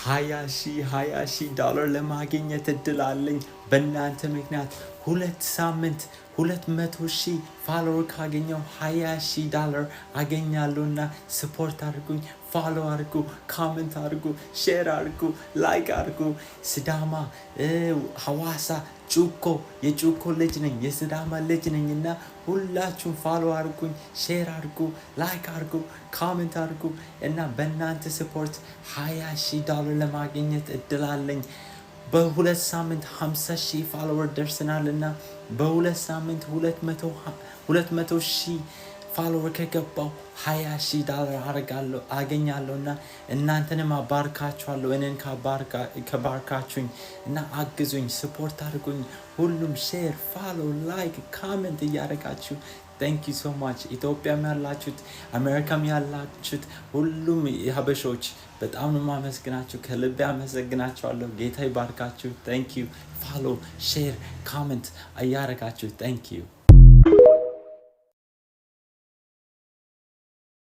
$20,000 ለማግኘት እድል አለኝ በእናንተ ምክንያት 2 ሳምንት 200,000 ፎሎወር ካገኘው $20,000 አገኛለሁና ስፖርት አድርጉኝ ፎሎ አድርጉ ኮሜንት አድርጉ ሼር አድርጉ ላይክ አድርጉ ሲዳማ ሐዋሳ ጩኮ የጩኮ ልጅ ነኝ የሲዳማ ልጅ ነኝና ሁላችሁም ፎሎ አድርጉኝ ሼር አድርጉ ላይክ አድርጉ ኮሜንት አድርጉ እና በእናንተ ስፖርት $20,000 ለማግኘት እድል አለኝ በሁለት ሳምንት 50,000 ፎሎወር ደርሰናልና በሁለት ሳምንት 200,000 ፎሎወር ከገባው $20,000 አገኛለሁና እናንተንም አባርካችኋለሁ እኔን ከባርካችሁኝ እና አግዙኝ ስፖርት አድርጉኝ ሁሉም ሼር ፎሎ ላይክ ኮሜንት እያደረጋችሁ Thank you so much. ኢትዮጵያም ያላችሁት አሜሪካም ያላችሁት ሁሉም ሀበሾች በጣም ነው ማመስግናችሁ ከልቤ አመሰግናችኋለሁ ጌታ ይባርካችሁ Thank you follow share comment እያደረጋችሁ Thank you